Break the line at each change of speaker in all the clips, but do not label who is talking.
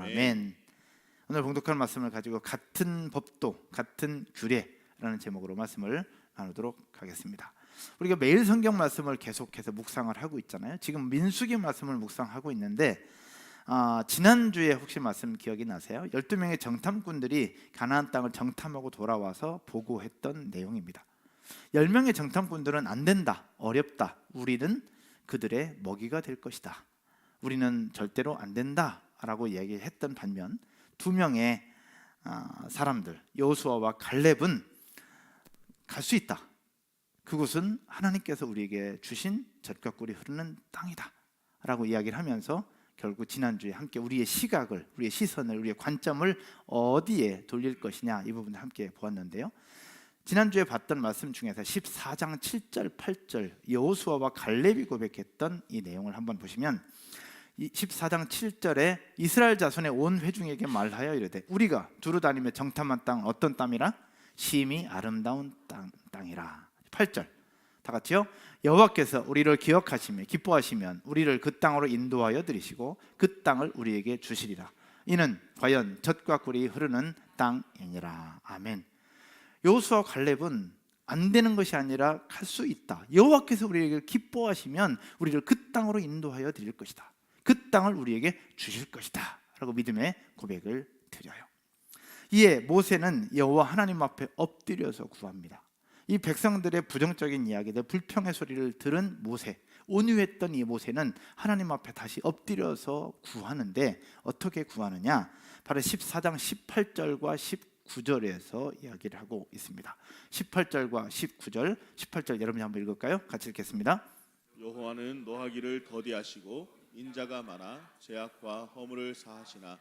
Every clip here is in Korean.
아멘. 오늘 봉독할 말씀을 가지고 같은 법도 같은 규례라는 제목으로 말씀을 나누도록 하겠습니다. 우리가 매일 성경 말씀을 계속해서 묵상을 하고 있잖아요. 지금 민수기 말씀을 묵상하고 있는데 지난주에 혹시 말씀 기억이 나세요? 12명의 정탐꾼들이 가나안 땅을 정탐하고 돌아와서 보고했던 내용입니다. 10명의 정탐꾼들은 안 된다, 어렵다, 우리는 그들의 먹이가 될 것이다, 우리는 절대로 안 된다 라고 얘기했던 반면 2명의 사람들 여호수아와 갈렙은 갈 수 있다, 그곳은 하나님께서 우리에게 주신 젖과 꿀이 흐르는 땅이다 라고 이야기를 하면서 결국 지난주에 함께 우리의 시각을, 우리의 시선을, 우리의 관점을 어디에 돌릴 것이냐 이 부분을 함께 보았는데요. 지난주에 봤던 말씀 중에서 14장 7절 8절 여호수아와 갈렙이 고백했던 이 내용을 한번 보시면 14장 7절에 이스라엘 자손의 온 회중에게 말하여 이르되 우리가 두루 다니며 정탐한 땅 어떤 땅이라? 심히 아름다운 땅이라. 8절 다 같이요. 여호와께서 우리를 기억하시며 기뻐하시면 우리를 그 땅으로 인도하여 들이시고 그 땅을 우리에게 주시리라. 이는 과연 젖과 꿀이 흐르는 땅이니라. 아멘. 여호수아와 갈렙은 안 되는 것이 아니라 갈 수 있다, 여호와께서 우리에게 기뻐하시면 우리를 그 땅으로 인도하여 드릴 것이다, 그 땅을 우리에게 주실 것이다 라고 믿음의 고백을 드려요. 이에 모세는 여호와 하나님 앞에 엎드려서 구합니다. 이 백성들의 부정적인 이야기들, 불평의 소리를 들은 모세, 온유했던 이 모세는 하나님 앞에 다시 엎드려서 구하는데 어떻게 구하느냐? 바로 14장 18절과 19절에서 이야기를 하고 있습니다. 18절과 19절, 18절 여러분이 한번 읽을까요? 같이 읽겠습니다.
여호와는 노하기를 더디하시고 인자가 많아 죄악과 허물을 사하시나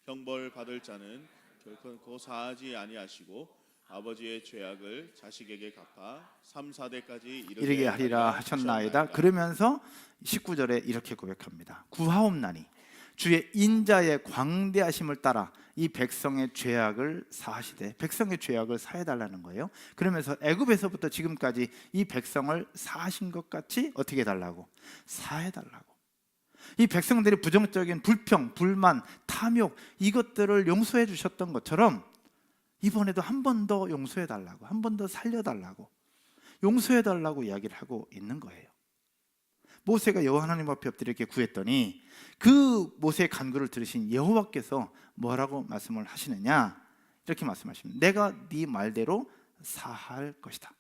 형벌 받을 자는 결코 사하지 아니하시고 아버지의 죄악을 자식에게 갚아 3, 4대까지
이르게 하리라 하셨나이다. 그러면서 19절에 이렇게 고백합니다. 구하옵나니 주의 인자의 광대하심을 따라 이 백성의 죄악을 사하시되, 백성의 죄악을 사해달라는 거예요. 그러면서 애굽에서부터 지금까지 이 백성을 사하신 것 같이 어떻게 해달라고? 사해달라고. 이 백성들이 부정적인 불평, 불만, 탐욕 이것들을 용서해 주셨던 것처럼 이번에도 한 번 더 용서해 달라고, 한 번 더 살려달라고, 용서해 달라고 이야기를 하고 있는 거예요. 모세가 여호와 하나님 앞에 엎드려 이렇게 구했더니 그 모세의 간구를 들으신 여호와께서 뭐라고 말씀을 하시느냐? 이렇게 말씀하십니다. 내가 네 말대로 사할 것이다,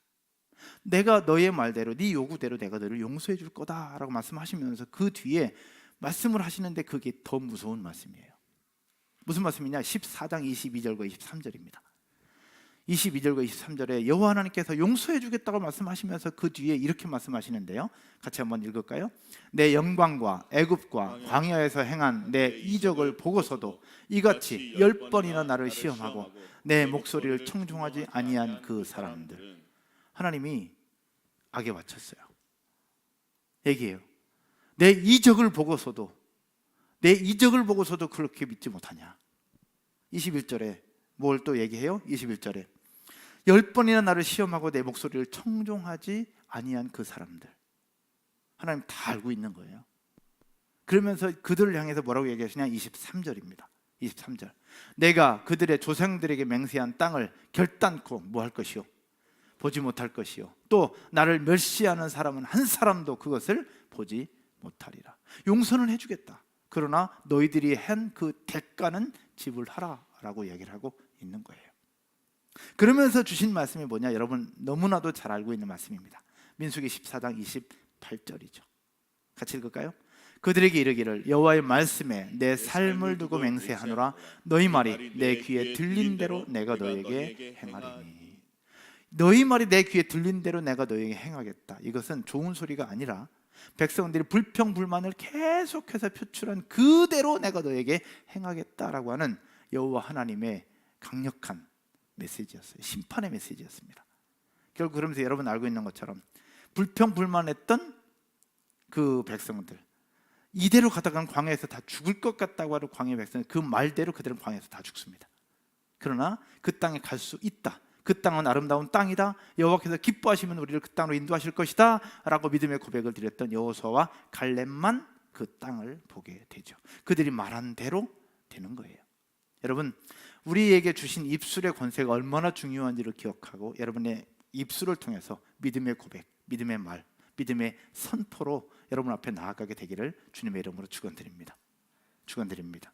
내가 너의 말대로, 네 요구대로 내가 너를 용서해 줄 거다라고 말씀하시면서 그 뒤에 말씀을 하시는데 그게 더 무서운 말씀이에요. 무슨 말씀이냐? 14장 22절과 23절입니다 22절과 23절에 여호와 하나님께서 용서해 주겠다고 말씀하시면서 그 뒤에 이렇게 말씀하시는데요, 같이 한번 읽을까요? 내 영광과 애굽과 광야에서 행한 내 이적을 보고서도 이같이 10번이나 나를 시험하고 내 목소리를 청종하지 아니한 그 사람들. 하나님이 악에 바쳤어요. 얘기해요. 내 이적을 보고서도 그렇게 믿지 못하냐. 21절에 뭘 또 얘기해요? 21절에 10번이나 나를 시험하고 내 목소리를 청종하지 아니한 그 사람들. 하나님 다 알고 있는 거예요. 그러면서 그들을 향해서 뭐라고 얘기하시냐? 23절입니다 23절 내가 그들의 조상들에게 맹세한 땅을 결단코 뭐 할 것이요? 보지 못할 것이요, 또 나를 멸시하는 사람은 한 사람도 그것을 보지 못하리라. 용서는 해주겠다, 그러나 너희들이 한 그 대가는 지불하라 라고 얘기를 하고 있는 거예요. 그러면서 주신 말씀이 뭐냐? 여러분 너무나도 잘 알고 있는 말씀입니다. 민수기 14장 28절이죠 같이 읽을까요? 그들에게 이르기를 여호와의 말씀에 내 삶을 두고 맹세하노라. 너희 말이 내 귀에 들린 대로 내가 너에게 행하리니. 너희 말이 내 귀에 들린 대로 내가 너에게 행하겠다. 이것은 좋은 소리가 아니라 백성들이 불평 불만을 계속해서 표출한 그대로 내가 너에게 행하겠다라고 하는 여호와 하나님의 강력한 메시지였어요. 심판의 메시지였습니다. 결국 그러면서 여러분 알고 있는 것처럼 불평 불만했던 그 백성들, 이대로 가다간 광야에서 다 죽을 것 같다고 하는 광야 백성들, 그 말대로 그들은 광야에서 다 죽습니다. 그러나 그 땅에 갈 수 있다, 그 땅은 아름다운 땅이다, 여호와께서 기뻐하시면 우리를 그 땅으로 인도하실 것이다 라고 믿음의 고백을 드렸던 여호수아와 갈렙만 그 땅을 보게 되죠. 그들이 말한 대로 되는 거예요. 여러분, 우리에게 주신 입술의 권세가 얼마나 중요한지를 기억하고 여러분의 입술을 통해서 믿음의 고백, 믿음의 말, 믿음의 선포로 여러분 앞에 나아가게 되기를 주님의 이름으로 축원드립니다. 축원드립니다.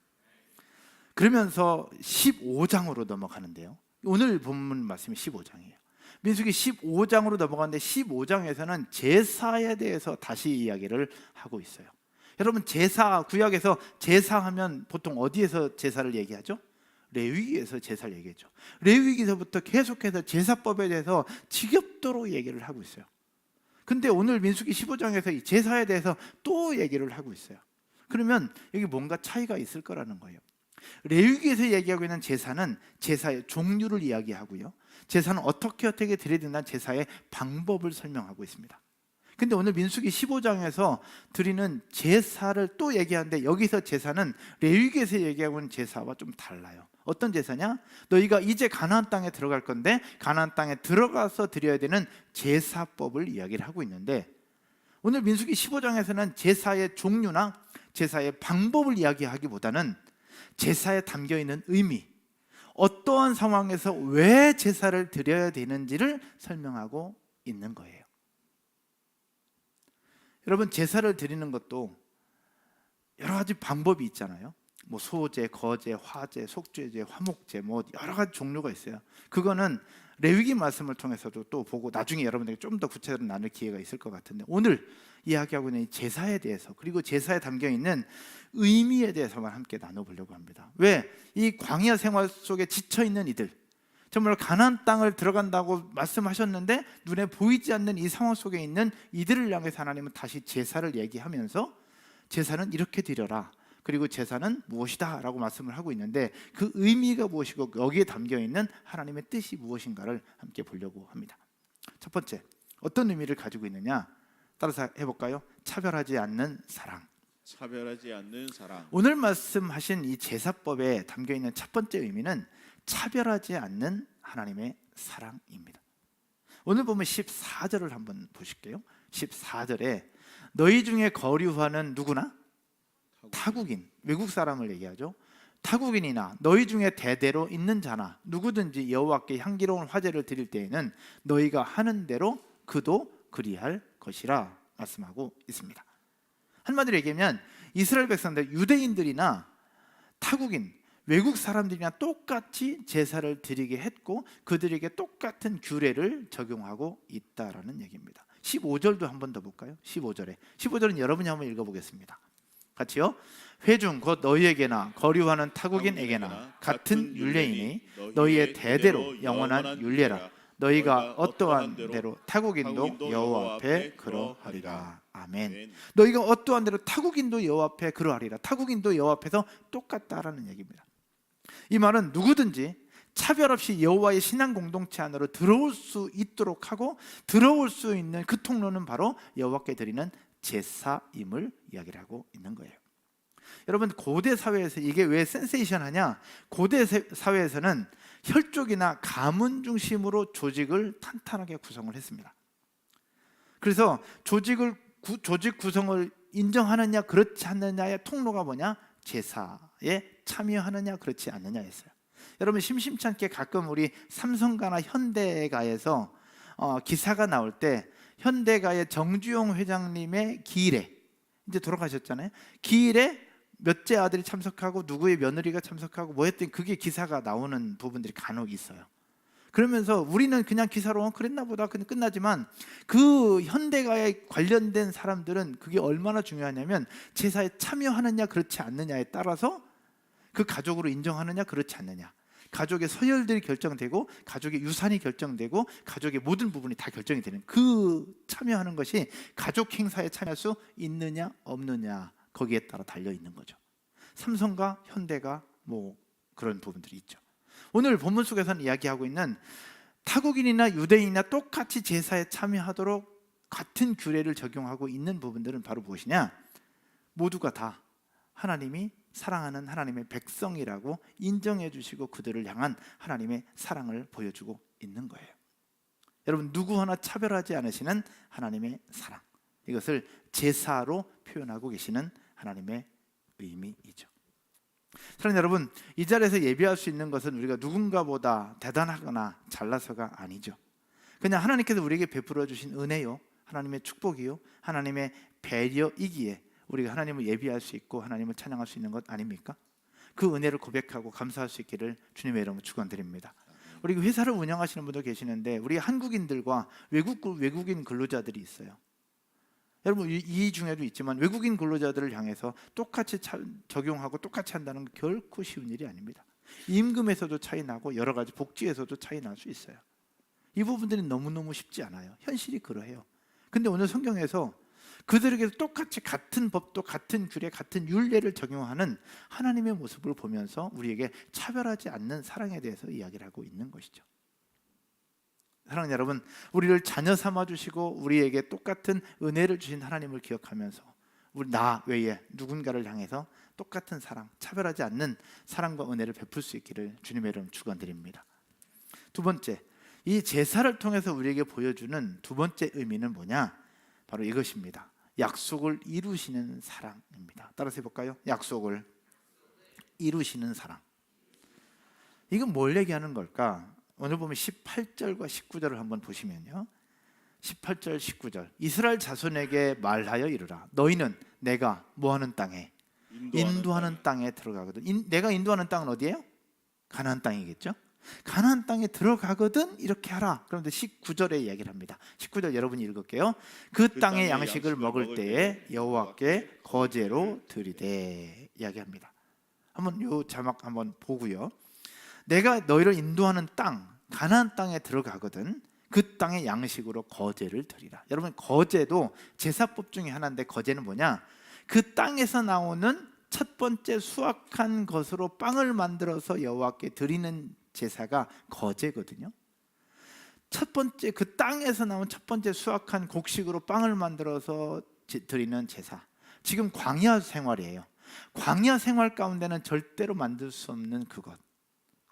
그러면서 15장으로 넘어가는데요. 오늘 본문 말씀이 15장이에요. 민수기 15장으로 넘어가는데 15장에서는 제사에 대해서 다시 이야기를 하고 있어요. 여러분, 제사, 구약에서 제사하면 보통 어디에서 제사를 얘기하죠? 레위기에서 제사를 얘기했죠. 레위기서부터 계속해서 제사법에 대해서 지겹도록 얘기를 하고 있어요. 근데 오늘 민수기 15장에서 이 제사에 대해서 또 얘기를 하고 있어요. 그러면 여기 뭔가 차이가 있을 거라는 거예요. 레위기에서 얘기하고 있는 제사는 제사의 종류를 이야기하고요, 제사는 어떻게 드려야 된다는 제사의 방법을 설명하고 있습니다. 근데 오늘 민수기 15장에서 드리는 제사를 또 얘기하는데 여기서 제사는 레위기에서 얘기하고 있는 제사와 좀 달라요. 어떤 제사냐? 너희가 이제 가나안 땅에 들어갈 건데 가나안 땅에 들어가서 드려야 되는 제사법을 이야기를 하고 있는데, 오늘 민수기 15장에서는 제사의 종류나 제사의 방법을 이야기하기보다는 제사에 담겨있는 의미, 어떠한 상황에서 왜 제사를 드려야 되는지를 설명하고 있는 거예요. 여러분, 제사를 드리는 것도 여러 가지 방법이 있잖아요. 뭐 소제, 거제, 화제, 속죄제, 화목제, 뭐 여러 가지 종류가 있어요. 그거는 레위기 말씀을 통해서도 또 보고 나중에 여러분들에게 좀 더 구체적으로 나눌 기회가 있을 것 같은데, 오늘 이야기하고 있는 이 제사에 대해서, 그리고 제사에 담겨 있는 의미에 대해서만 함께 나눠보려고 합니다. 왜? 이 광야 생활 속에 지쳐 있는 이들, 정말 가나안 땅을 들어간다고 말씀하셨는데 눈에 보이지 않는 이 상황 속에 있는 이들을 향해서 하나님은 다시 제사를 얘기하면서 제사는 이렇게 드려라, 그리고 제사는 무엇이다 라고 말씀을 하고 있는데 그 의미가 무엇이고 여기에 담겨있는 하나님의 뜻이 무엇인가를 함께 보려고 합니다. 첫 번째, 어떤 의미를 가지고 있느냐? 따라서 해볼까요? 차별하지 않는 사랑.
차별하지 않는 사랑.
오늘 말씀하신 이 제사법에 담겨있는 첫 번째 의미는 차별하지 않는 하나님의 사랑입니다. 오늘 보면 14절을 한번 보실게요. 14절에 너희 중에 거류하는 누구나? 타국인, 외국 사람을 얘기하죠. 타국인이나 너희 중에 대대로 있는 자나 누구든지 여호와께 향기로운 화제를 드릴 때에는 너희가 하는 대로 그도 그리할 것이라 말씀하고 있습니다. 한마디로 얘기하면 이스라엘 백성들, 유대인들이나 타국인, 외국 사람들이나 똑같이 제사를 드리게 했고 그들에게 똑같은 규례를 적용하고 있다라는 얘기입니다. 15절도 한 번 더 볼까요? 15절은 여러분이 한번 읽어보겠습니다. 같이요. 회중 곧 너희에게나 거류하는 타국인에게나 같은 율례이니 너희의 대대로 영원한 율례라. 너희가 어떠한 대로 타국인도 여호와 앞에 그러하리라. 아멘. 너희가 어떠한 대로 타국인도 여호와 앞에 그러하리라. 타국인도 여호와 앞에서 똑같다라는 얘기입니다. 이 말은 누구든지 차별 없이 여호와의 신앙 공동체 안으로 들어올 수 있도록 하고 들어올 수 있는 그 통로는 바로 여호와께 드리는 제사임을 이야기를 하고 있는 거예요. 여러분, 고대 사회에서 이게 왜 센세이션하냐? 고대 사회에서는 혈족이나 가문 중심으로 조직을 탄탄하게 구성을 했습니다. 그래서 조직 구성을 인정하느냐 그렇지 않느냐의 통로가 뭐냐? 제사에 참여하느냐 그렇지 않느냐였어요. 여러분, 심심찮게 가끔 우리 삼성가나 현대가에서 기사가 나올 때 현대가의 정주영 회장님의 기일에, 이제 돌아가셨잖아요. 기일에 몇째 아들이 참석하고 누구의 며느리가 참석하고 뭐 했더니 그게 기사가 나오는 부분들이 간혹 있어요. 그러면서 우리는 그냥 기사로 그랬나 보다 그냥 끝나지만 그 현대가에 관련된 사람들은 그게 얼마나 중요하냐면 제사에 참여하느냐 그렇지 않느냐에 따라서 그 가족으로 인정하느냐 그렇지 않느냐, 가족의 서열들이 결정되고 가족의 유산이 결정되고 가족의 모든 부분이 다 결정이 되는 그 참여하는 것이 가족 행사에 참여할 수 있느냐 없느냐 거기에 따라 달려 있는 거죠. 삼성과 현대가 뭐 그런 부분들이 있죠. 오늘 본문 속에서는 이야기하고 있는 타국인이나 유대인이나 똑같이 제사에 참여하도록 같은 규례를 적용하고 있는 부분들은 바로 무엇이냐? 모두가 다 하나님이 사랑하는 하나님의 백성이라고 인정해 주시고 그들을 향한 하나님의 사랑을 보여주고 있는 거예요. 여러분, 누구 하나 차별하지 않으시는 하나님의 사랑, 이것을 제사로 표현하고 계시는 하나님의 의미이죠. 사랑하는 여러분, 이 자리에서 예비할 수 있는 것은 우리가 누군가보다 대단하거나 잘나서가 아니죠. 그냥 하나님께서 우리에게 베풀어 주신 은혜요, 하나님의 축복이요, 하나님의 배려이기에 우리가 하나님을 예비할 수 있고 하나님을 찬양할 수 있는 것 아닙니까? 그 은혜를 고백하고 감사할 수 있기를 주님의 이름으로 축원드립니다. 우리 회사를 운영하시는 분도 계시는데 우리 한국인들과 외국인 근로자들이 있어요. 여러분, 이 중에도 있지만 외국인 근로자들을 향해서 똑같이 적용하고 똑같이 한다는 건 결코 쉬운 일이 아닙니다. 임금에서도 차이 나고 여러 가지 복지에서도 차이 날 수 있어요. 이 부분들이 너무너무 쉽지 않아요. 현실이 그러해요. 근데 오늘 성경에서 그들에게 똑같이 같은 법도 같은 규례 같은 율례를 적용하는 하나님의 모습을 보면서 우리에게 차별하지 않는 사랑에 대해서 이야기를 하고 있는 것이죠. 사랑하는 여러분, 우리를 자녀 삼아 주시고 우리에게 똑같은 은혜를 주신 하나님을 기억하면서 우리 나 외에 누군가를 향해서 똑같은 사랑, 차별하지 않는 사랑과 은혜를 베풀 수 있기를 주님의 이름 축원드립니다. 두 번째, 이 제사를 통해서 우리에게 보여주는 두 번째 의미는 뭐냐? 바로 이것입니다. 약속을 이루시는 사랑입니다. 따라서 해볼까요? 약속을 이루시는 사랑. 이건 뭘 얘기하는 걸까? 오늘 보면 18절과 19절을 한번 보시면요, 18절 19절 이스라엘 자손에게 말하여 이르라. 너희는 내가 뭐하는 땅에? 인도하는 땅에 들어가거든. 내가 인도하는 땅은 어디예요? 가나안 땅이겠죠. 가나안 땅에 들어가거든 이렇게 하라. 그런데 19절에 이야기를 합니다. 19절 여러분이 읽을게요. 그 땅의 양식을 먹을 때에 여호와께 거제로 드리되 이야기합니다. 한번 요 자막 한번 보고요. 내가 너희를 인도하는 땅 가나안 땅에 들어가거든 그 땅의 양식으로 거제를 드리라. 여러분, 거제도 제사법 중에 하나인데 거제는 뭐냐? 그 땅에서 나오는 첫 번째 수확한 것으로 빵을 만들어서 여호와께 드리는 제사가 거제거든요. 첫 번째 그 땅에서 나온 첫 번째 수확한 곡식으로 빵을 만들어서 드리는 제사. 지금 광야 생활이에요. 광야 생활 가운데는 절대로 만들 수 없는 그것.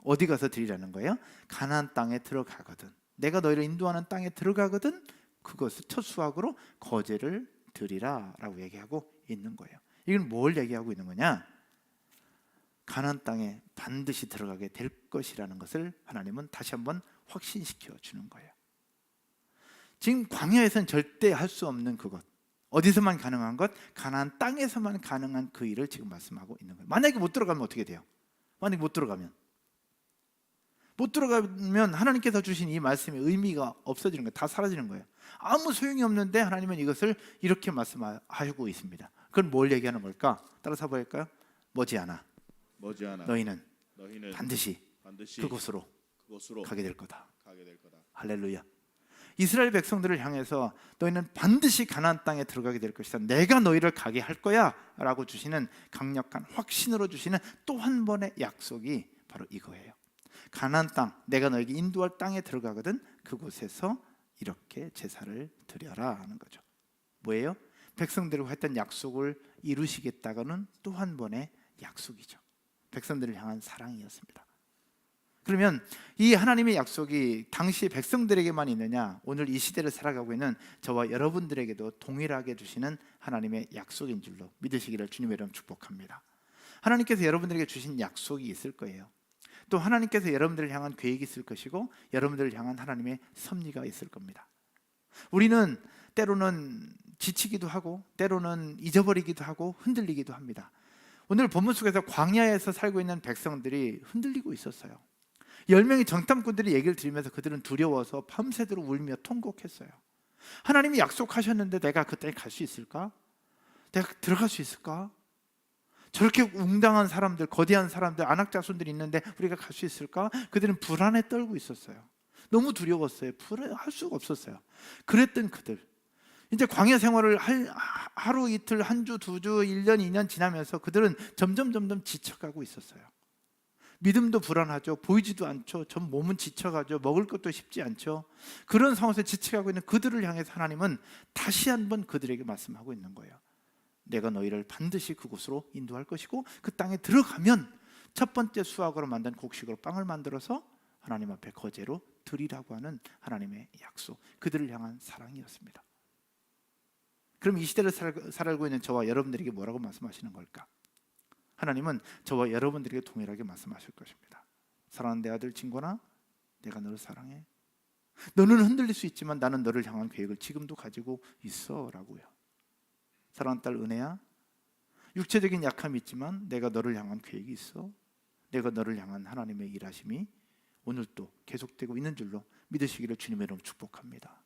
어디 가서 드리라는 거예요? 가나안 땅에 들어가거든. 내가 너희를 인도하는 땅에 들어가거든 그것을 첫 수확으로 거제를 드리라라고 얘기하고 있는 거예요. 이건 뭘 얘기하고 있는 거냐? 가나안 땅에 반드시 들어가게 될 것이라는 것을 하나님은 다시 한번 확신시켜 주는 거예요. 지금 광야에서는 절대 할 수 없는 그것, 어디서만 가능한 것, 가나안 땅에서만 가능한 그 일을 지금 말씀하고 있는 거예요. 만약에 못 들어가면 어떻게 돼요? 만약에 못 들어가면 하나님께서 주신 이 말씀의 의미가 없어지는 거예요. 다 사라지는 거예요. 아무 소용이 없는데 하나님은 이것을 이렇게 말씀하고 있습니다. 그건 뭘 얘기하는 걸까? 따라서 볼까요? 머지않아 너희는 반드시 그곳으로 가게 될 거다. 할렐루야. 이스라엘 백성들을 향해서 너희는 반드시 가나안 땅에 들어가게 될 것이다. 내가 너희를 가게 할 거야 라고 주시는 강력한 확신으로 주시는 또 한 번의 약속이 바로 이거예요. 가나안 땅, 내가 너에게 인도할 땅에 들어가거든 그곳에서 이렇게 제사를 드려라 하는 거죠. 뭐예요? 백성들과 했던 약속을 이루시겠다고는 또 한 번의 약속이죠. 백성들을 향한 사랑이었습니다. 그러면 이 하나님의 약속이 당시 백성들에게만 있느냐? 오늘 이 시대를 살아가고 있는 저와 여러분들에게도 동일하게 주시는 하나님의 약속인 줄로 믿으시기를 주님의 이름 축복합니다. 하나님께서 여러분들에게 주신 약속이 있을 거예요. 또 하나님께서 여러분들을 향한 계획이 있을 것이고 여러분들을 향한 하나님의 섭리가 있을 겁니다. 우리는 때로는 지치기도 하고 때로는 잊어버리기도 하고 흔들리기도 합니다. 오늘 본문 속에서 광야에서 살고 있는 백성들이 흔들리고 있었어요. 10명의 정탐꾼들이 얘기를 들으면서 그들은 두려워서 밤새도록 울며 통곡했어요. 하나님이 약속하셨는데 내가 그때 갈 수 있을까? 내가 들어갈 수 있을까? 저렇게 웅당한 사람들, 거대한 사람들, 안악자손들이 있는데 우리가 갈 수 있을까? 그들은 불안에 떨고 있었어요. 너무 두려웠어요. 할 수가 없었어요. 그랬던 그들, 이제 광야 생활을 하루 이틀, 한 주, 두 주, 1년, 2년 지나면서 그들은 점점 지쳐가고 있었어요. 믿음도 불안하죠. 보이지도 않죠. 전 몸은 지쳐가죠. 먹을 것도 쉽지 않죠. 그런 상황에서 지쳐가고 있는 그들을 향해서 하나님은 다시 한번 그들에게 말씀하고 있는 거예요. 내가 너희를 반드시 그곳으로 인도할 것이고 그 땅에 들어가면 첫 번째 수확으로 만든 곡식으로 빵을 만들어서 하나님 앞에 거제로 드리라고 하는 하나님의 약속, 그들을 향한 사랑이었습니다. 그럼 이 시대를 살고 있는 저와 여러분들에게 뭐라고 말씀하시는 걸까? 하나님은 저와 여러분들에게 동일하게 말씀하실 것입니다. 사랑하는 내 아들 진권아, 내가 너를 사랑해. 너는 흔들릴 수 있지만 나는 너를 향한 계획을 지금도 가지고 있어 라고요. 사랑하는 딸 은혜야, 육체적인 약함이 있지만 내가 너를 향한 계획이 있어. 내가 너를 향한 하나님의 일하심이 오늘도 계속되고 있는 줄로 믿으시기를 주님의 이름으로 축복합니다.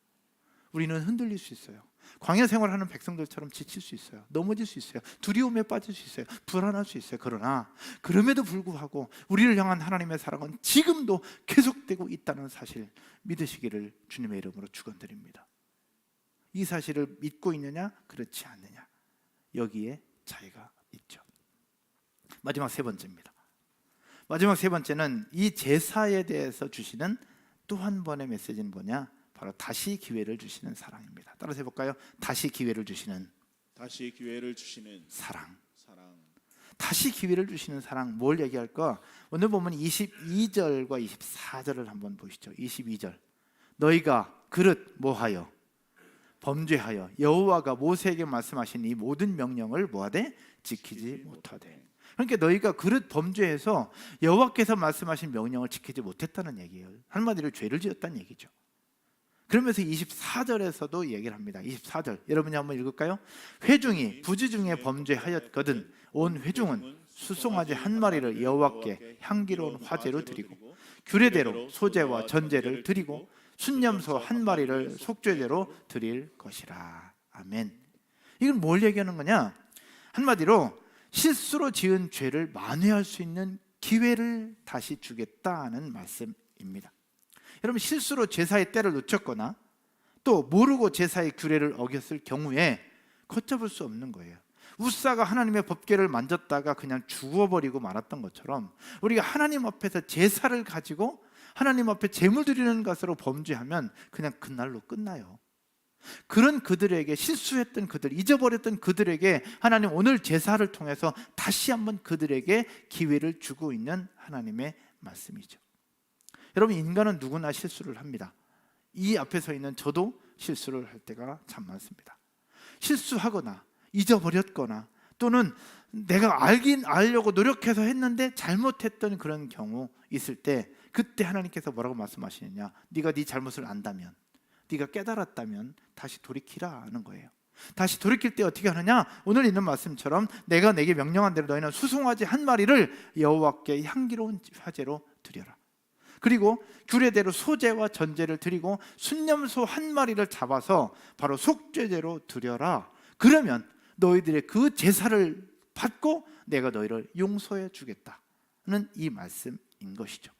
우리는 흔들릴 수 있어요. 광야 생활하는 백성들처럼 지칠 수 있어요. 넘어질 수 있어요. 두려움에 빠질 수 있어요. 불안할 수 있어요. 그러나 그럼에도 불구하고 우리를 향한 하나님의 사랑은 지금도 계속되고 있다는 사실 믿으시기를 주님의 이름으로 축원드립니다. 이 사실을 믿고 있느냐 그렇지 않느냐, 여기에 차이가 있죠. 마지막 세 번째입니다. 마지막 세 번째는 이 제사에 대해서 주시는 또 한 번의 메시지는 뭐냐? 바로 다시 기회를 주시는 사랑입니다. 따라서 해볼까요? 다시 기회를 주시는 사랑. 다시 기회를 주시는 사랑, 뭘 얘기할까? 오늘 보면 22절과 24절을 한번 보시죠. 22절, 너희가 그릇 뭐하여 범죄하여 여호와가 모세에게 말씀하신 이 모든 명령을 뭐하되 지키지 못하되. 그러니까 너희가 그릇 범죄해서 여호와께서 말씀하신 명령을 지키지 못했다는 얘기예요. 한마디로 죄를 지었다는 얘기죠. 그러면서 24절에서도 얘기를 합니다. 24절 여러분이 한번 읽을까요? 회중이 부지 중에 범죄하였거든 온 회중은 수송아지 한 마리를 여호와께 향기로운 화제로 드리고 규례대로 소제와 전제를 드리고 순념소 한 마리를 속죄제로 드릴 것이라. 아멘. 이건 뭘 얘기하는 거냐? 한마디로 실수로 지은 죄를 만회할 수 있는 기회를 다시 주겠다는 말씀입니다. 여러분, 실수로 제사의 때를 놓쳤거나 또 모르고 제사의 규례를 어겼을 경우에 걷잡을 수 없는 거예요. 우사가 하나님의 법궤를 만졌다가 그냥 죽어버리고 말았던 것처럼 우리가 하나님 앞에서 제사를 가지고 하나님 앞에 제물 드리는 것으로 범죄하면 그냥 그날로 끝나요. 그런 그들에게, 실수했던 그들, 잊어버렸던 그들에게 하나님 오늘 제사를 통해서 다시 한번 그들에게 기회를 주고 있는 하나님의 말씀이죠. 여러분, 인간은 누구나 실수를 합니다. 이 앞에 서 있는 저도 실수를 할 때가 참 많습니다. 실수하거나 잊어버렸거나 또는 내가 알려고 노력해서 했는데 잘못했던 그런 경우 있을 때, 그때 하나님께서 뭐라고 말씀하시느냐? 네가 네 잘못을 안다면, 네가 깨달았다면 다시 돌이키라 하는 거예요. 다시 돌이킬 때 어떻게 하느냐? 오늘 있는 말씀처럼 내가 내게 명령한 대로 너희는 수송아지 한 마리를 여호와께 향기로운 화제로 드려라. 그리고 규례대로 소제와 전제를 드리고 순념소 한 마리를 잡아서 바로 속죄제로 드려라. 그러면 너희들의 그 제사를 받고 내가 너희를 용서해 주겠다는 이 말씀인 것이죠.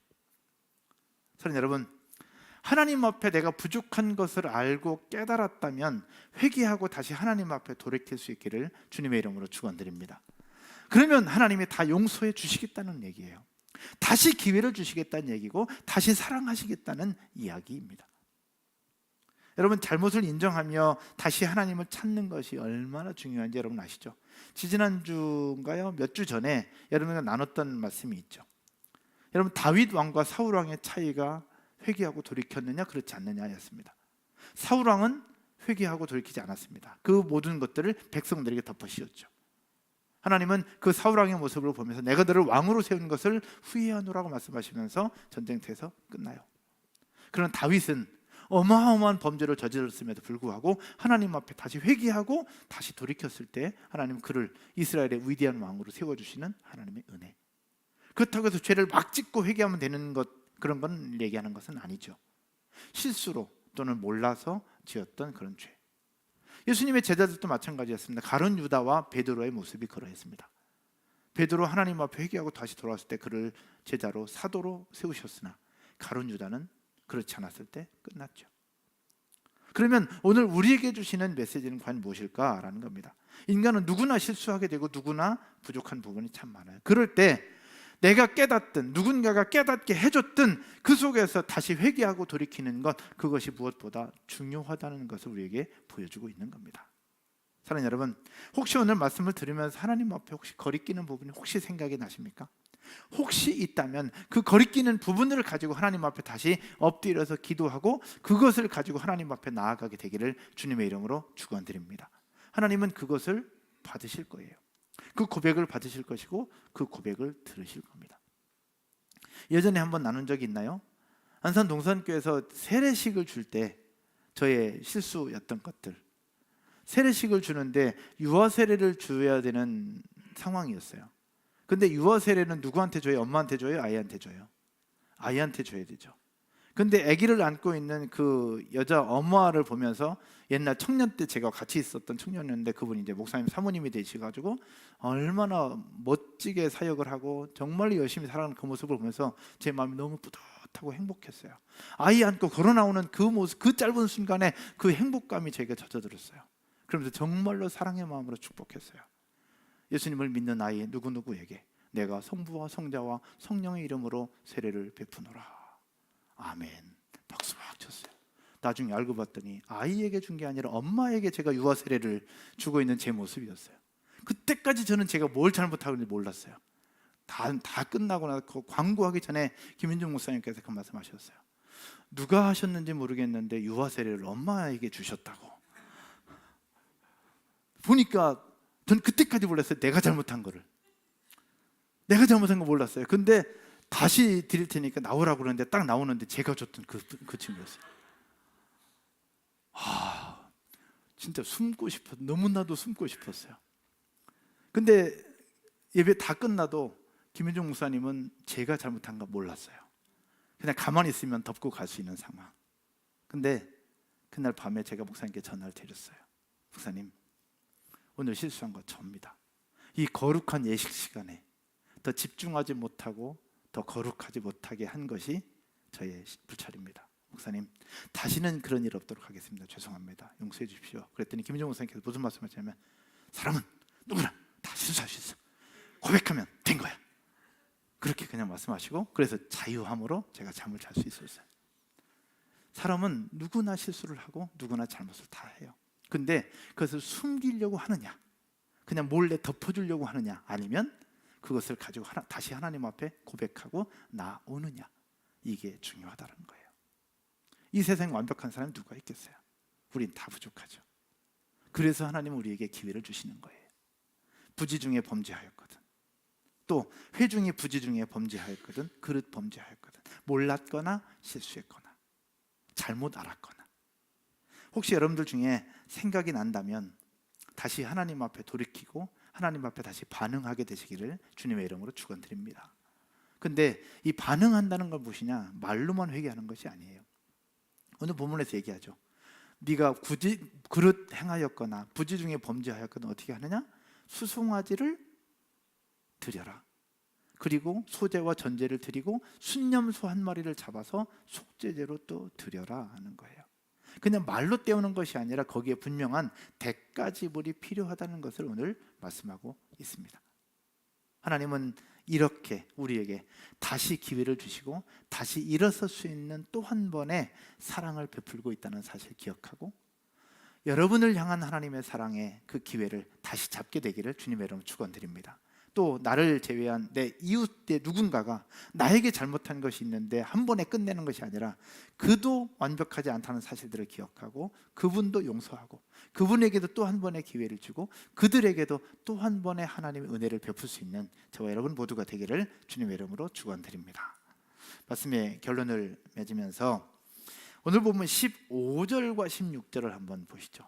사랑하는 여러분, 하나님 앞에 내가 부족한 것을 알고 깨달았다면 회개하고 다시 하나님 앞에 돌이킬 수 있기를 주님의 이름으로 축원드립니다. 그러면 하나님이 다 용서해 주시겠다는 얘기예요. 다시 기회를 주시겠다는 얘기고 다시 사랑하시겠다는 이야기입니다. 여러분, 잘못을 인정하며 다시 하나님을 찾는 것이 얼마나 중요한지 여러분 아시죠? 지지난주인가요? 몇 주 전에 여러분과 나눴던 말씀이 있죠. 여러분, 다윗 왕과 사울 왕의 차이가 회개하고 돌이켰느냐 그렇지 않느냐였습니다. 사울 왕은 회개하고 돌이키지 않았습니다. 그 모든 것들을 백성들에게 덮어씌웠죠. 하나님은 그 사울 왕의 모습을 보면서 내가 너를 왕으로 세운 것을 후회하노라고 말씀하시면서 전쟁터에서 끝나요. 그러나 다윗은 어마어마한 범죄를 저질렀음에도 불구하고 하나님 앞에 다시 회개하고 다시 돌이켰을 때 하나님 그를 이스라엘의 위대한 왕으로 세워주시는 하나님의 은혜. 그렇다고 해서 죄를 막 짓고 회개하면 되는 것, 그런 건 얘기하는 것은 아니죠. 실수로 또는 몰라서 지었던 그런 죄. 예수님의 제자들도 마찬가지였습니다. 가룟 유다와 베드로의 모습이 그러했습니다. 베드로 하나님 앞에 회개하고 다시 돌아왔을 때 그를 제자로 사도로 세우셨으나 가룟 유다는 그렇지 않았을 때 끝났죠. 그러면 오늘 우리에게 주시는 메시지는 과연 무엇일까라는 겁니다. 인간은 누구나 실수하게 되고 누구나 부족한 부분이 참 많아요. 그럴 때 내가 깨닫든 누군가가 깨닫게 해줬든 그 속에서 다시 회개하고 돌이키는 것, 그것이 무엇보다 중요하다는 것을 우리에게 보여주고 있는 겁니다. 사랑하는 여러분, 혹시 오늘 말씀을 들으면서 하나님 앞에 혹시 거리끼는 부분이 혹시 생각이 나십니까? 혹시 있다면 그 거리끼는 부분을 가지고 하나님 앞에 다시 엎드려서 기도하고 그것을 가지고 하나님 앞에 나아가게 되기를 주님의 이름으로 축원드립니다. 하나님은 그것을 받으실 거예요. 그 고백을 받으실 것이고 그 고백을 들으실 겁니다. 예전에 한번 나눈 적이 있나요? 안산 동산교회에서 세례식을 줄 때 저의 실수였던 것들, 세례식을 주는데 유아 세례를 줘야 되는 상황이었어요. 근데 유아 세례는 누구한테 줘요? 엄마한테 줘요? 아이한테 줘요? 아이한테 줘야 되죠. 근데 아기를 안고 있는 그 여자 엄마를 보면서 옛날 청년 때 제가 같이 있었던 청년이었는데 그분이 이제 목사님 사모님이 되셔가지고 얼마나 멋지게 사역을 하고 정말 열심히 살아가는 그 모습을 보면서 제 마음이 너무 뿌듯하고 행복했어요. 아이 안고 걸어 나오는 그 모습, 그 짧은 순간에 그 행복감이 제게 젖어들었어요. 그러면서 정말로 사랑의 마음으로 축복했어요. 예수님을 믿는 아이 누구누구에게 내가 성부와 성자와 성령의 이름으로 세례를 베푸노라. 아멘. 박수 막 쳤어요. 나중에 알고 봤더니 아이에게 준 게 아니라 엄마에게 제가 유아 세례를 주고 있는 제 모습이었어요. 그때까지 저는 제가 뭘 잘못하고 있는지 몰랐어요. 다 끝나고 나서 광고하기 전에 김인중 목사님께서 그 말씀하셨어요. 누가 하셨는지 모르겠는데 유아 세례를 엄마에게 주셨다고. 보니까 전 그때까지 몰랐어요. 내가 잘못한 거를. 내가 잘못한 거 몰랐어요. 근데 다시 드릴 테니까 나오라고 그러는데 딱 나오는데 제가 줬던 그 친구였어요. 진짜 숨고 싶었어요. 너무나도 숨고 싶었어요. 근데 예배 다 끝나도 김윤종 목사님은 제가 잘못한 거 몰랐어요. 그냥 가만히 있으면 덮고 갈 수 있는 상황. 근데 그날 밤에 제가 목사님께 전화를 드렸어요. 목사님, 오늘 실수한 거 접니다. 이 거룩한 예식 시간에 더 집중하지 못하고 더 거룩하지 못하게 한 것이 저의 불찰입니다. 목사님, 다시는 그런 일 없도록 하겠습니다. 죄송합니다. 용서해 주십시오. 그랬더니 김인종 목사님께서 무슨 말씀하시냐면 사람은 누구나 다 실수할 수 있어. 고백하면 된 거야. 그렇게 그냥 말씀하시고 그래서 자유함으로 제가 잠을 잘 수 있었어요. 사람은 누구나 실수를 하고 누구나 잘못을 다 해요. 근데 그것을 숨기려고 하느냐, 그냥 몰래 덮어주려고 하느냐, 아니면 그것을 가지고 다시 하나님 앞에 고백하고 나오느냐, 이게 중요하다는 거예요. 이 세상에 완벽한 사람이 누가 있겠어요? 우린 다 부족하죠. 그래서 하나님은 우리에게 기회를 주시는 거예요. 부지 중에 범죄하였거든, 또 회 중에 부지 중에 범죄하였거든, 그릇 범죄하였거든, 몰랐거나 실수했거나 잘못 알았거나. 혹시 여러분들 중에 생각이 난다면 다시 하나님 앞에 돌이키고 하나님 앞에 다시 반응하게 되시기를 주님의 이름으로 축원드립니다. 근데 이 반응한다는 건 무엇이냐? 말로만 회개하는 것이 아니에요. 오늘 본문에서 얘기하죠. 네가 굳이 그릇 행하였거나 부지 중에 범죄하였거나 어떻게 하느냐? 수송아지를 드려라. 그리고 소제와 전제를 드리고 순념소 한 마리를 잡아서 속죄제로 또 드려라 하는 거예요. 그냥 말로 때우는 것이 아니라 거기에 분명한 대가 지불이 필요하다는 것을 오늘 말씀하고 있습니다. 하나님은 이렇게 우리에게 다시 기회를 주시고 다시 일어설 수 있는 또 한 번의 사랑을 베풀고 있다는 사실을 기억하고 여러분을 향한 하나님의 사랑의 그 기회를 다시 잡게 되기를 주님의 이름으로 축원드립니다. 또 나를 제외한 내 이웃의 누군가가 나에게 잘못한 것이 있는데 한 번에 끝내는 것이 아니라 그도 완벽하지 않다는 사실들을 기억하고 그분도 용서하고 그분에게도 또 한 번의 기회를 주고 그들에게도 또 한 번의 하나님의 은혜를 베풀 수 있는 저와 여러분 모두가 되기를 주님의 이름으로 축원드립니다. 말씀의 결론을 맺으면서 오늘 보면 15절과 16절을 한번 보시죠.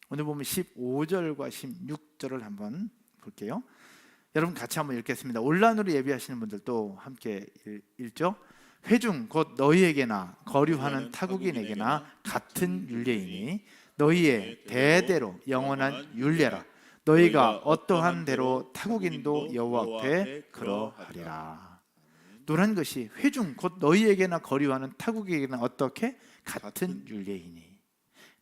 오늘 보면 15절과 16절을 한번 볼게요. 여러분 같이 한번 읽겠습니다. 온라인으로 예배하시는 분들도 함께 읽죠. 회중 곧 너희에게나 거류하는 타국인에게나 같은 율례이니 너희의 대대로 영원한 율례라. 너희가 어떠한 대로 타국인도 여호와 앞에 그러하리라. 노란 것이 회중 곧 너희에게나 거류하는 타국에게나 어떻게 같은 율례이니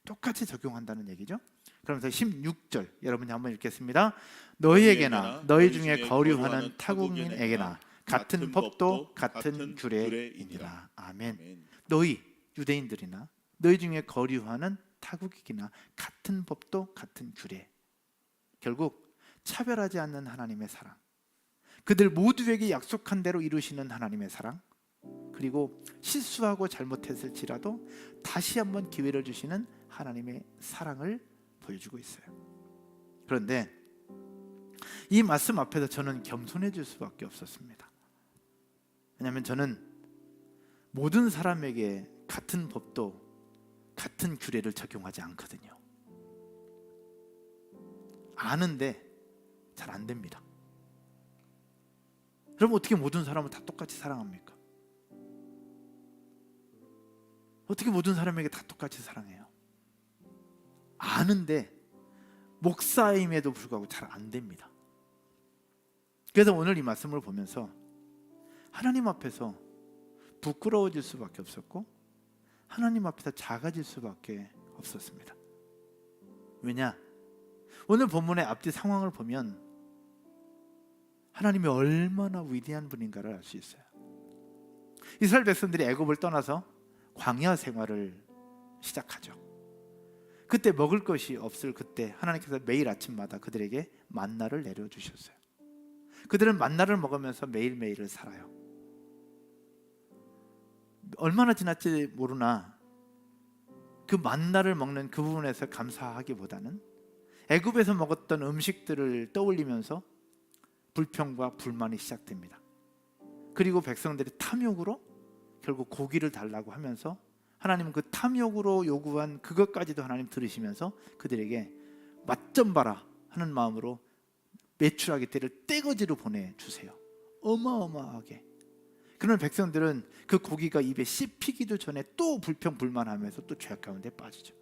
똑같이 적용한다는 얘기죠. 그러면서 16절 여러분이 한번 읽겠습니다. 너희에게나 너희 중에 거류하는 타국민에게나 같은 법도 같은 규례이니라. 아멘. 너희 유대인들이나 너희 중에 거류하는 타국이나 같은 법도 같은 규례. 결국 차별하지 않는 하나님의 사랑, 그들 모두에게 약속한 대로 이루시는 하나님의 사랑, 그리고 실수하고 잘못했을지라도 다시 한번 기회를 주시는 하나님의 사랑을 보여주고 있어요. 그런데 이 말씀 앞에서 저는 겸손해질 수밖에 없었습니다. 왜냐하면 저는 모든 사람에게 같은 법도 같은 규례를 적용하지 않거든요. 아는데 잘 안 됩니다. 그럼 어떻게 모든 사람을 다 똑같이 사랑합니까? 어떻게 모든 사람에게 다 똑같이 사랑해요? 아는데 목사임에도 불구하고 잘 안 됩니다. 그래서 오늘 이 말씀을 보면서 하나님 앞에서 부끄러워질 수밖에 없었고 하나님 앞에서 작아질 수밖에 없었습니다. 왜냐? 오늘 본문의 앞뒤 상황을 보면 하나님이 얼마나 위대한 분인가를 알 수 있어요. 이스라엘 백성들이 애굽을 떠나서 광야 생활을 시작하죠. 그때 먹을 것이 없을 그때 하나님께서 매일 아침마다 그들에게 만나를 내려주셨어요. 그들은 만나를 먹으면서 매일매일을 살아요. 얼마나 지났지 모르나 그 만나를 먹는 그 부분에서 감사하기보다는 애굽에서 먹었던 음식들을 떠올리면서 불평과 불만이 시작됩니다. 그리고 백성들이 탐욕으로 결국 고기를 달라고 하면서 하나님은 그 탐욕으로 요구한 그것까지도 하나님 들으시면서 그들에게 맛 좀 봐라 하는 마음으로 메추라기 떼를 떼거지로 보내주세요. 어마어마하게. 그런 백성들은 그 고기가 입에 씹히기도 전에 또 불평불만하면서 또 죄악 가운데 빠지죠.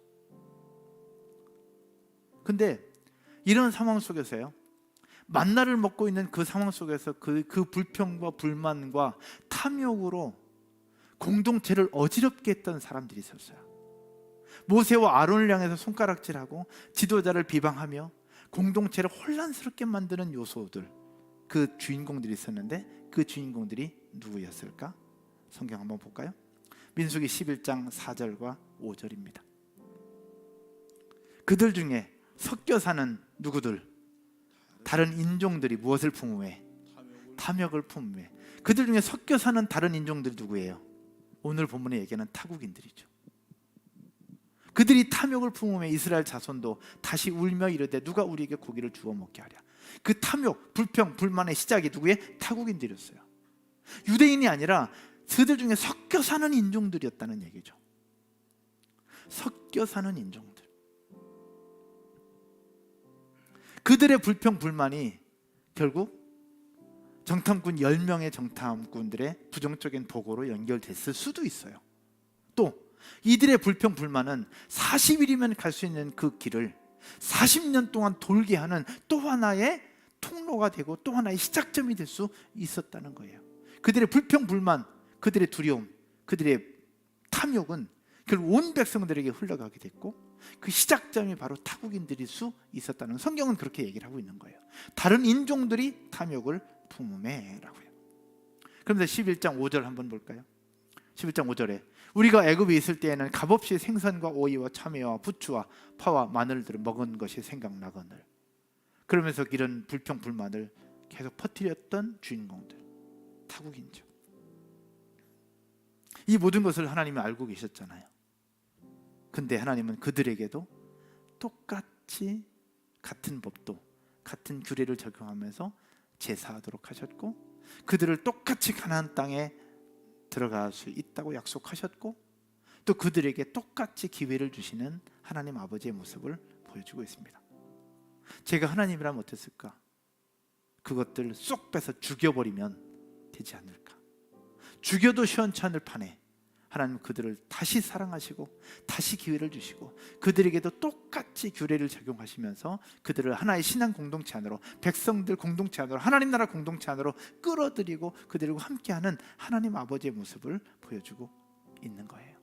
근데 이런 상황 속에서요, 만나를 먹고 있는 그 상황 속에서 그 불평과 불만과 탐욕으로 공동체를 어지럽게 했던 사람들이 있었어요. 모세와 아론을 향해서 손가락질하고 지도자를 비방하며 공동체를 혼란스럽게 만드는 요소들, 그 주인공들이 있었는데 그 주인공들이 누구였을까? 성경 한번 볼까요? 민수기 11장 4절과 5절입니다. 그들 중에 섞여 사는 누구들? 다른 인종들이 무엇을 품음에? 탐욕을 품음에. 그들 중에 섞여 사는 다른 인종들이 누구예요? 오늘 본문에 얘기하는 타국인들이죠. 그들이 탐욕을 품음에 이스라엘 자손도 다시 울며 이르되 누가 우리에게 고기를 주워 먹게 하랴. 그 탐욕, 불평, 불만의 시작이 누구의? 타국인들이었어요. 유대인이 아니라 그들 중에 섞여 사는 인종들이었다는 얘기죠. 섞여 사는 인종들. 그들의 불평, 불만이 결국 정탐꾼 10명의 정탐꾼들의 부정적인 보고로 연결됐을 수도 있어요. 또 이들의 불평, 불만은 40일이면 갈 수 있는 그 길을 40년 동안 돌게 하는 또 하나의 통로가 되고 또 하나의 시작점이 될 수 있었다는 거예요. 그들의 불평, 불만, 그들의 두려움, 그들의 탐욕은 결국 온 백성들에게 흘러가게 됐고 그 시작점이 바로 타국인들일 수 있었다는, 성경은 그렇게 얘기를 하고 있는 거예요. 다른 인종들이 탐욕을 품음에라고요. 그러면서 11장 5절 한번 볼까요? 11장 5절에 우리가 애굽에 있을 때에는 값없이 생선과 오이와 참외와 부추와 파와 마늘들을 먹은 것이 생각나거늘. 그러면서 이런 불평 불만을 계속 퍼뜨렸던 주인공들, 타국인죠. 이 모든 것을 하나님이 알고 계셨잖아요. 근데 하나님은 그들에게도 똑같이 같은 법도 같은 규례를 적용하면서 제사하도록 하셨고 그들을 똑같이 가나안 땅에 들어갈 수 있다고 약속하셨고 또 그들에게 똑같이 기회를 주시는 하나님 아버지의 모습을 보여주고 있습니다. 제가 하나님이라면 어땠을까? 그것들 쏙 빼서 죽여버리면 되지 않을까? 죽여도 시원치 않을 판에 하나님 그들을 다시 사랑하시고 다시 기회를 주시고 그들에게도 똑같이 규례를 적용하시면서 그들을 하나의 신앙 공동체 안으로, 백성들 공동체 안으로, 하나님 나라 공동체 안으로 끌어들이고 그들과 함께하는 하나님 아버지의 모습을 보여주고 있는 거예요.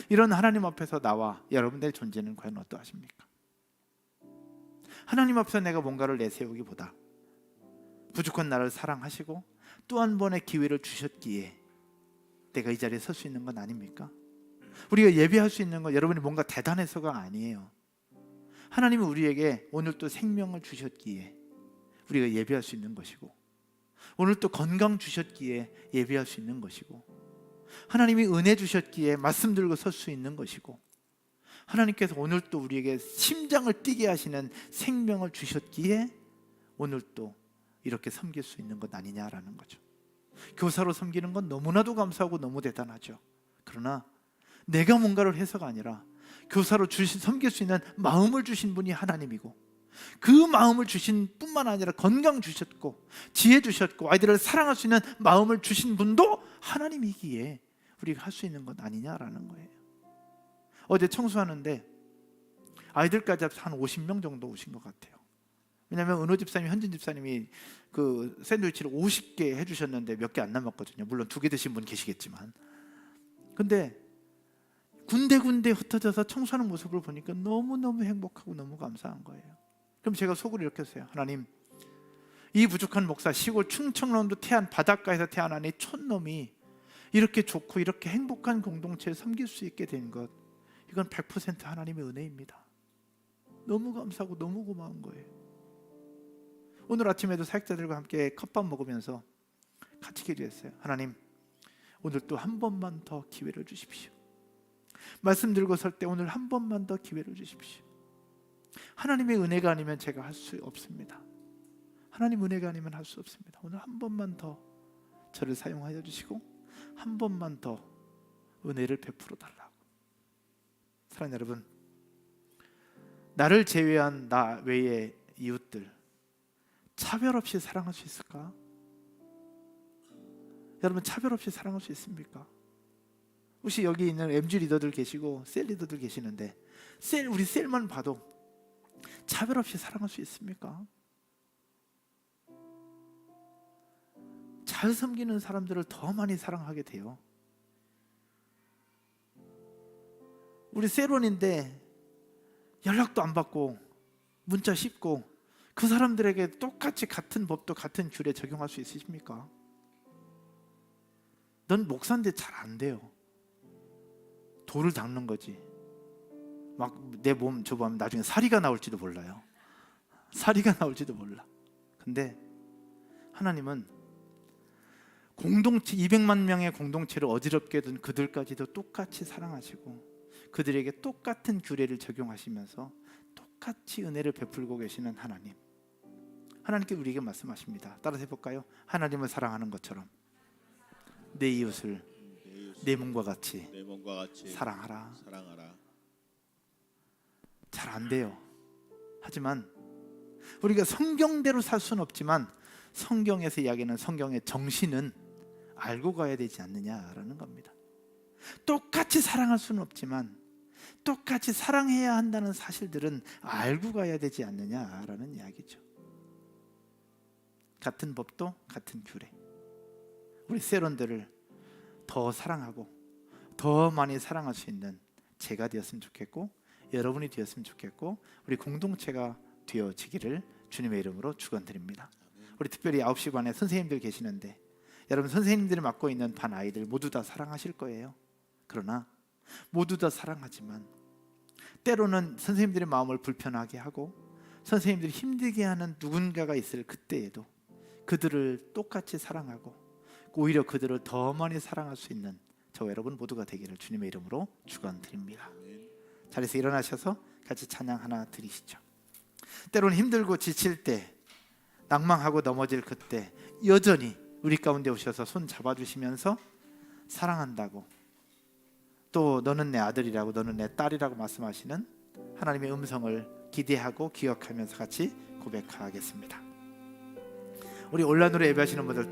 이런 하나님 앞에서 나와 여러분들의 존재는 과연 어떠하십니까? 하나님 앞에서 내가 뭔가를 내세우기보다 부족한 나를 사랑하시고 또 한 번의 기회를 주셨기에 내가 이 자리에 설 수 있는 건 아닙니까? 우리가 예배할 수 있는 건 여러분이 뭔가 대단해서가 아니에요. 하나님이 우리에게 오늘 또 생명을 주셨기에 우리가 예배할 수 있는 것이고 오늘 또 건강 주셨기에 예배할 수 있는 것이고 하나님이 은혜 주셨기에 말씀 들고 설 수 있는 것이고 하나님께서 오늘 또 우리에게 심장을 뛰게 하시는 생명을 주셨기에 오늘 또 이렇게 섬길 수 있는 것 아니냐라는 거죠. 교사로 섬기는 건 너무나도 감사하고 너무 대단하죠. 그러나 내가 뭔가를 해서가 아니라 교사로 섬길 수 있는 마음을 주신 분이 하나님이고, 그 마음을 주신 뿐만 아니라 건강 주셨고 지혜 주셨고 아이들을 사랑할 수 있는 마음을 주신 분도 하나님이기에 우리가 할 수 있는 것 아니냐라는 거예요. 어제 청소하는데 아이들까지 합해서 한 50명 정도 오신 것 같아요. 왜냐하면 은호 집사님, 현진 집사님이 그 샌드위치를 50개 해주셨는데 몇 개 안 남았거든요. 물론 2개 드신 분 계시겠지만. 근데 군데군데 흩어져서 청소하는 모습을 보니까 너무너무 행복하고 너무 감사한 거예요. 그럼 제가 속으로 이렇게 했어요. 하나님, 이 부족한 목사, 시골 충청남도 태안 바닷가에서 태어난 이 촌놈이 이렇게 좋고 이렇게 행복한 공동체를 섬길 수 있게 된 것, 이건 100% 하나님의 은혜입니다. 너무 감사하고 너무 고마운 거예요. 오늘 아침에도 사역자들과 함께 컵밥 먹으면서 같이 기도했어요. 하나님, 오늘 또 한 번만 더 기회를 주십시오. 말씀 들고 설 때 오늘 한 번만 더 기회를 주십시오. 하나님의 은혜가 아니면 제가 할 수 없습니다. 하나님 은혜가 아니면 할 수 없습니다. 오늘 한 번만 더 저를 사용하여 주시고 한 번만 더 은혜를 베풀어 달라고. 사랑하는 여러분, 나를 제외한 나 외의 이웃들 차별 없이 사랑할 수 있을까? 여러분, 차별 없이 사랑할 수 있습니까? 혹시 여기 있는 MG 리더들 계시고 셀 리더들 계시는데 우리 셀만 봐도 차별 없이 사랑할 수 있습니까? 잘 섬기는 사람들을 더 많이 사랑하게 돼요. 우리 셀원인데 연락도 안 받고 문자 씹고 그 사람들에게 똑같이 같은 법도 같은 규례 적용할 수 있으십니까? 넌 목사인데 잘 안 돼요. 돌을 닦는 거지. 막 내 몸 저보면 나중에 사리가 나올지도 몰라요. 사리가 나올지도 몰라. 근데 하나님은 공동체 200만 명의 공동체를 어지럽게 둔 그들까지도 똑같이 사랑하시고 그들에게 똑같은 규례를 적용하시면서 똑같이 은혜를 베풀고 계시는 하나님. 하나님께 우리에게 말씀하십니다. 따라서 해볼까요? 하나님을 사랑하는 것처럼 내 이웃을 내 몸과 같이 사랑하라. 잘 안 돼요. 하지만 우리가 성경대로 살 수는 없지만 성경에서 이야기하는 성경의 정신은 알고 가야 되지 않느냐라는 겁니다. 똑같이 사랑할 수는 없지만 똑같이 사랑해야 한다는 사실들은 알고 가야 되지 않느냐라는 이야기죠. 같은 법도 같은 규례. 우리 세론들을 더 사랑하고 더 많이 사랑할 수 있는 제가 되었으면 좋겠고 여러분이 되었으면 좋겠고 우리 공동체가 되어지기를 주님의 이름으로 축원드립니다. 우리 특별히 9시 반에 선생님들 계시는데 여러분 선생님들이 맡고 있는 반 아이들 모두 다 사랑하실 거예요. 그러나 모두 다 사랑하지만 때로는 선생님들의 마음을 불편하게 하고 선생님들이 힘들게 하는 누군가가 있을 그때에도 그들을 똑같이 사랑하고 오히려 그들을 더 많이 사랑할 수 있는 저와 여러분 모두가 되기를 주님의 이름으로 축원드립니다. 자리에서 일어나셔서 같이 찬양 하나 드리시죠. 때로는 힘들고 지칠 때 낭망하고 넘어질 그때 여전히 우리 가운데 오셔서 손 잡아주시면서 사랑한다고 또 너는 내 아들이라고 너는 내 딸이라고 말씀하시는 하나님의 음성을 기대하고 기억하면서 같이 고백하겠습니다. 우리 온라인으로 예배하시는 분들도